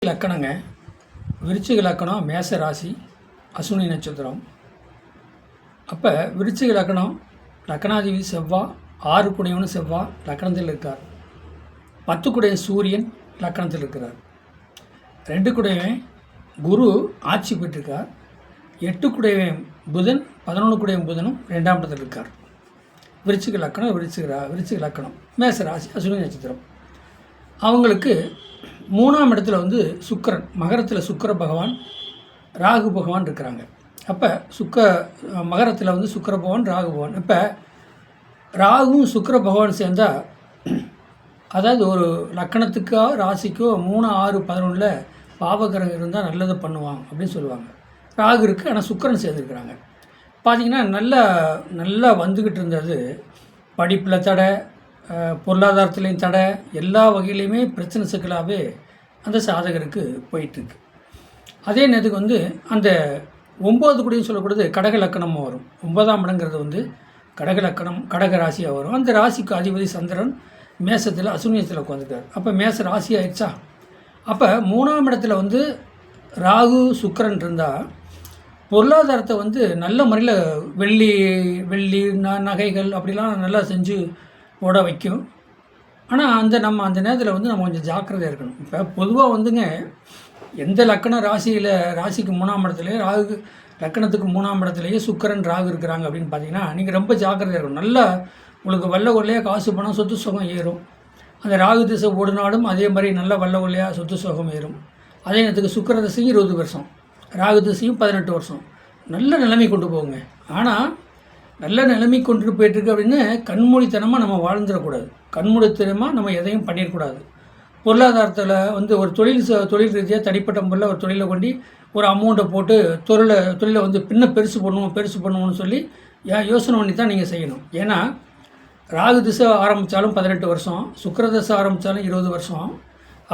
லக்கணங்க. விருச்சிக லக்கணம் மேச ராசி, அசுனி நட்சத்திரம். அப்போ விருச்சிக லக்கணம் லக்கணாதிபதி செவ்வாய், 6 குடையவனு செவ்வாய் லக்கணத்தில் இருக்கார். 10 குடைய சூரியன் லக்கணத்தில் இருக்கிறார். 2 குடையவன் குரு ஆட்சி பெற்றிருக்கார். 8 குடையவன் புதன், 11 குடையவன் புதனும் 2ஆம் இடத்தில் இருக்கார். விருச்சிக லக்கணம் விருச்சிக லக்கணம் மேச ராசி, அசுனி நட்சத்திரம். அவங்களுக்கு 3ஆம் இடத்துல வந்து சுக்கிரன், மகரத்தில் சுக்கிர பகவான், ராகு பகவான் இருக்கிறாங்க. அப்போ மகரத்தில் வந்து சுக்கிர பகவான், ராகு பகவான். இப்போ ராகுவும் சுக்கிர பகவான் சேர்ந்தால், அதாவது ஒரு லக்கணத்துக்கோ ராசிக்கோ 3, 6, 11 பாவகிரகம் இருந்தால் நல்லது பண்ணுவாங்க அப்படின்னு சொல்லுவாங்க. ராகு இருக்குது, ஆனால் சுக்கிரன் சேர்ந்துருக்குறாங்க. பார்த்திங்கன்னா நல்லா வந்துக்கிட்டு இருந்தது. படிப்பில் தடை, பொருளாதாரத்துலேயும் தடை, எல்லா வகையிலையுமே பிரச்சனை சிக்கலாகவே அந்த சாதகருக்கு போயிட்டுருக்கு. அதே நேரத்துக்கு வந்து அந்த 9 கூடயும் சொல்லக்கூடியது கடக லக்கணமாக வரும். 9ஆம் இடங்கிறது வந்து கடக லக்கணம், கடக ராசியாக வரும். அந்த ராசிக்கு அதிபதி சந்திரன் மேசத்தில் அசுனியத்தில் உட்காந்துருக்கார். அப்போ மேச ராசி ஆயிடுச்சா. அப்போ 3ஆம் இடத்துல வந்து ராகு சுக்கிரன் இருந்தால் பொருளாதாரத்தை வந்து நல்ல முறையில் வெள்ளி நகைகள் அப்படிலாம் நல்லா செஞ்சு போட வைக்கும். ஆனால் நம்ம அந்த நேரத்தில் வந்து நம்ம கொஞ்சம் ஜாக்கிரதையாக இருக்கணும். இப்போ பொதுவாக வந்துங்க, எந்த லக்கணம் ராசிக்கு 3ஆம் இடத்துலையே ராகு, லக்கணத்துக்கு 3ஆம் இடத்துலையே சுக்கிரன் ராகு இருக்கிறாங்க அப்படின்னு பார்த்தீங்கன்னா நீங்கள் ரொம்ப ஜாக்கிரதையாக இருக்கணும். நல்லா உங்களுக்கு வெள்ளை கொள்ளையாக காசு பணம் சொத்து சுகம் ஏறும். அந்த ராகு திசை ஓடினாலும் அதே மாதிரி நல்ல வெள்ளை கொள்ளையாக சொத்து சுகம் ஏறும். அதே நேரத்துக்கு சுக்கிர திசையும் 20 வருஷம், ராகு திசையும் 18 வருஷம் நல்ல நிலைமை கொண்டு போகுங்க. ஆனால் நல்ல நிலைமை கொண்டுட்டு போயிட்டுருக்கு அப்படின்னு கண்மூடித்தனமாக நம்ம வாழ்ந்துடக்கூடாது. கண்மூடித்தனமாக நம்ம எதையும் பண்ணிடக்கூடாது. பொருளாதாரத்தில் வந்து ஒரு தொழில் ரீதியாக தனிப்பட்ட முறையில் ஒரு தொழிலை கொண்டு ஒரு அமௌண்ட்டை போட்டு தொழிலை வந்து பெருசு பண்ணுவோம்னு சொல்லி யோசனை பண்ணி தான் நீங்கள் செய்யணும். ஏன்னா ராகு திசை ஆரம்பித்தாலும் 18 வருஷம், சுக்கிர திசை ஆரம்பித்தாலும் 20 வருஷம்.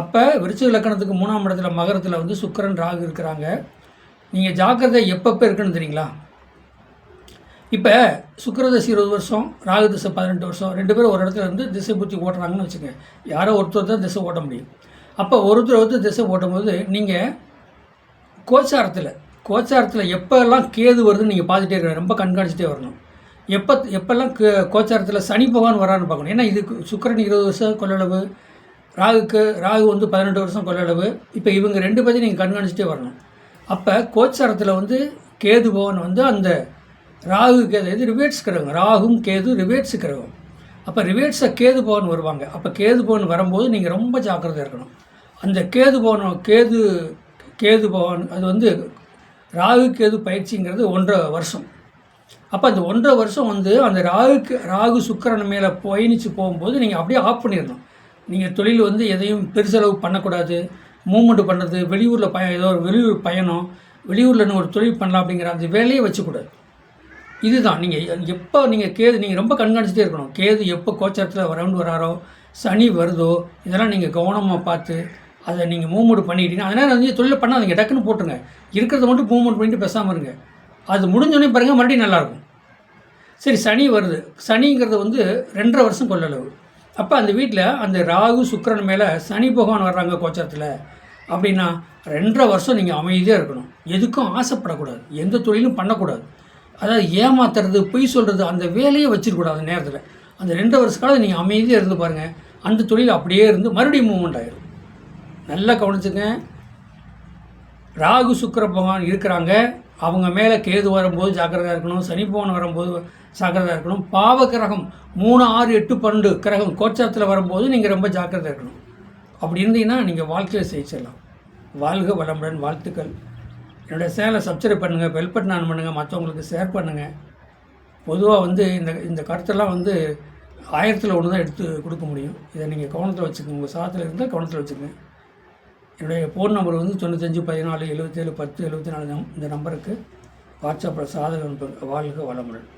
அப்போ விருச்சிக லக்கணத்துக்கு 3ஆம் இடத்துல மகரத்தில் வந்து சுக்கிரன் ராகு இருக்கிறாங்க. நீங்கள் ஜாக்கிரதை எப்பப்போ இருக்குன்னு தெரியுங்களா? இப்போ சுக்கிரதசை 20 வருஷம், ராகு திசை 18 வருஷம், 2 பேரும் ஒரு இடத்துல இருந்து திசை புத்தி ஓட்டுறாங்கன்னு வச்சுக்கோங்க. யாரோ ஒருத்தர் தான் திசை ஓட்ட முடியும். அப்போ ஒருத்தர் திசை ஓட்டும்போது நீங்கள் கோச்சாரத்தில் எப்போல்லாம் கேது வருதுன்னு நீங்கள் பார்த்துட்டே இருக்கணும். ரொம்ப கண்காணிச்சிட்டே வரணும். எப்போல்லாம் கோச்சாரத்தில் சனி பகவான் வரான்னு பார்க்கணும். ஏன்னா இது சுக்கிரன் 20 வருஷம் கொள்ளளவு, ராகு வந்து 18 வருஷம் கொள்ளளவு. இப்போ இவங்க 2 பேரையும் நீங்கள் கண்காணிச்சிட்டே வரணும். அப்போ கோச்சாரத்தில் வந்து கேது பகவான் வந்து அந்த ராகு கேது இது ரிவேட்ஸ் கிரகம், ராகும் கேது ரிவேட்ஸ் கிரகம். அப்போ ரிவேட்ஸை கேது பவன் வருவாங்க. அப்போ கேது பவன் வரும்போது நீங்கள் ரொம்ப ஜாக்கிரதையாக இருக்கணும். அந்த கேது பவன் அது வந்து ராகு கேது பயிற்சிங்கிறது 1.5 வருஷம். அப்போ அந்த 1.5 வருஷம் வந்து அந்த ராகு சுக்கிரன் மேலே பயணித்து போகும்போது நீங்கள் அப்படியே ஆஃப் பண்ணிடணும். நீங்கள் தொழில் வந்து எதையும் பெருசளவு பண்ணக்கூடாது. மூவ்மெண்ட் பண்ணுறது, ஏதோ ஒரு வெளியூர் பயணம், வெளியூரில் ஒரு தொழில் பண்ணலாம் அப்படிங்கிற அந்த வேலையை வச்சுக்கூடாது. இதுதான் நீங்கள் கேது நீங்கள் ரொம்ப கண்காணிச்சிட்டே இருக்கணும். கேது எப்போ கோச்சாரத்தில் ரவுண்டு வராரோ, சனி வருதோ, இதெல்லாம் நீங்கள் கவனமாக பார்த்து அதை நீங்கள் மூவ்மெண்ட் பண்ணிக்கிட்டீங்கன்னா அதனால் வந்து தொழில் பண்ணாதீங்க, டக்குன்னு போட்டுருங்க. இருக்கிறத மட்டும் மூவ்மெண்ட் பண்ணிட்டு பேசாமல் இருங்க. அது முடிஞ்சோடனே பாருங்கள், மறுபடியும் நல்லாயிருக்கும். சரி, சனி வருது. சனிங்கிறது வந்து 2.5 வருஷம் கொள்ளளவு. அப்போ அந்த வீட்டில் அந்த ராகு சுக்கிரன் மேலே சனி பகவான் வர்றாங்க கோச்சாரத்தில் அப்படின்னா 2.5 வருஷம் நீங்கள் அமைதியாக இருக்கணும். எதுக்கும் ஆசைப்படக்கூடாது, எந்த தொழிலும் பண்ணக்கூடாது. அதாவது ஏமாத்துறது, பொய் சொல்கிறது, அந்த வேலையை வச்சிருக்கூடாது. அந்த நேரத்தில் அந்த 2 வருஷ காலம் நீங்கள் அமைதியாக இருந்து பாருங்கள். அந்த தொழில் அப்படியே இருந்து மறுபடியும் மூவ்மெண்ட் ஆகிடும். நல்லா கவனிச்சுங்க. ராகு சுக்கிர பகவான் இருக்கிறாங்க, அவங்க மேலே கேது வரும்போது ஜாக்கிரதையாக இருக்கணும். சனி பகவான் வரும்போது ஜாக்கிரதையாக இருக்கணும். பாவ கிரகம் 3, 6, 8, 12 கிரகம் கோச்சாரத்தில் வரும்போது நீங்கள் ரொம்ப ஜாக்கிரதையாக இருக்கணும். அப்படி இருந்தீங்கன்னா நீங்கள் வாழ்க்கையில் ஜெயிச்சிடலாம். வாழ்க வளமுடன். வாழ்த்துக்கள். என்னுடைய சேனலை சப்ஸ்கிரைப் பண்ணுங்கள், பெல் பட்டன் ஆன் பண்ணுங்கள், மற்றவங்களுக்கு ஷேர் பண்ணுங்கள். பொதுவாக வந்து இந்த கருத்தெல்லாம் வந்து 1000ல் 1 தான் எடுத்து கொடுக்க முடியும். இதை நீங்கள் கவனத்தில் வச்சுக்கோங்க. உங்கள் சாதத்தில் இருந்தால் கவனத்தில் வச்சுக்கோங்க. என்னுடைய ஃபோன் நம்பர் வந்து 95 14 77 10 74 இந்த நம்பருக்கு வாட்ஸ்அப்பில் சாதகம். வாழ்க வளமுடன்.